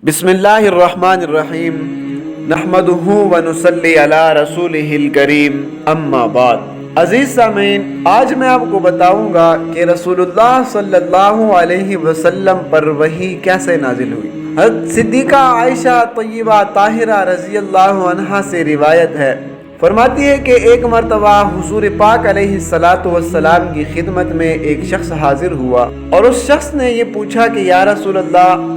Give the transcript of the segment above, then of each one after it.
بسم اللہ الرحمن الرحیم نحمدہ ونصلی علی رسولہ الکریم اما بعد۔ عزیز سامعین، آج میں آپ کو بتاؤں گا کہ رسول اللہ صلی اللہ علیہ وسلم پر وحی کیسے نازل ہوئی۔ حضرت صدیقہ عائشہ طیبہ طاہرہ رضی اللہ عنہا سے روایت ہے، فرماتی ہے کہ ایک مرتبہ حضور پاک علیہ السلام کی خدمت میں ایک شخص حاضر ہوا اور اس شخص نے یہ پوچھا کہ یا رسول اللہ،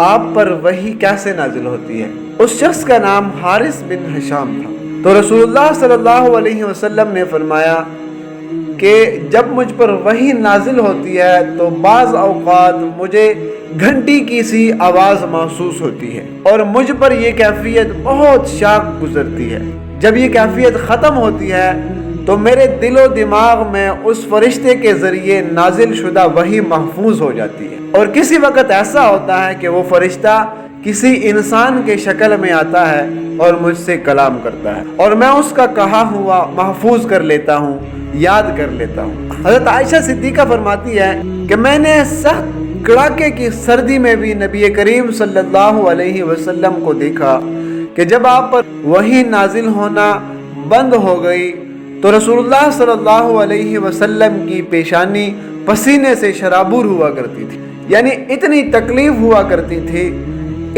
آپ پر وحی کیسے نازل ہوتی ہے؟ اس شخص کا نام حارث بن ہشام تھا۔ تو رسول اللہ صلی اللہ علیہ وسلم نے فرمایا کہ جب مجھ پر وحی نازل ہوتی ہے تو بعض اوقات مجھے گھنٹی کی سی آواز محسوس ہوتی ہے اور مجھ پر یہ کیفیت بہت شاق گزرتی ہے۔ جب یہ کیفیت ختم ہوتی ہے تو میرے دل و دماغ میں اس فرشتے کے ذریعے نازل شدہ وحی محفوظ ہو جاتی ہے، اور کسی وقت ایسا ہوتا ہے کہ وہ فرشتہ کسی انسان کے شکل میں آتا ہے اور مجھ سے کلام کرتا ہے اور میں اس کا کہا ہوا محفوظ کر لیتا ہوں، یاد کر لیتا ہوں۔ حضرت عائشہ صدیقہ فرماتی ہے کہ میں نے سخت کڑاکے کی سردی میں بھی نبی کریم صلی اللہ علیہ وسلم کو دیکھا کہ جب آپ پر وحی نازل ہونا بند ہو گئی تو رسول اللہ صلی اللہ علیہ وسلم کی پیشانی پسینے سے شرابور ہوا کرتی تھی، یعنی اتنی تکلیف ہوا کرتی تھی،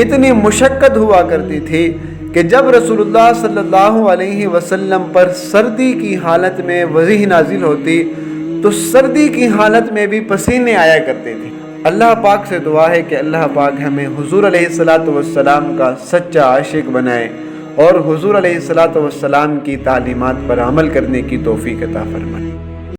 اتنی مشقت ہوا کرتی تھی کہ جب رسول اللہ صلی اللہ علیہ وسلم پر سردی کی حالت میں وحی نازل ہوتی تو سردی کی حالت میں بھی پسینے آیا کرتے تھے۔ اللہ پاک سے دعا ہے کہ اللہ پاک ہمیں حضور علیہ السلام کا سچا عاشق بنائے اور حضور علیہ السلام کی تعلیمات پر عمل کرنے کی توفیق عطا فرمائے۔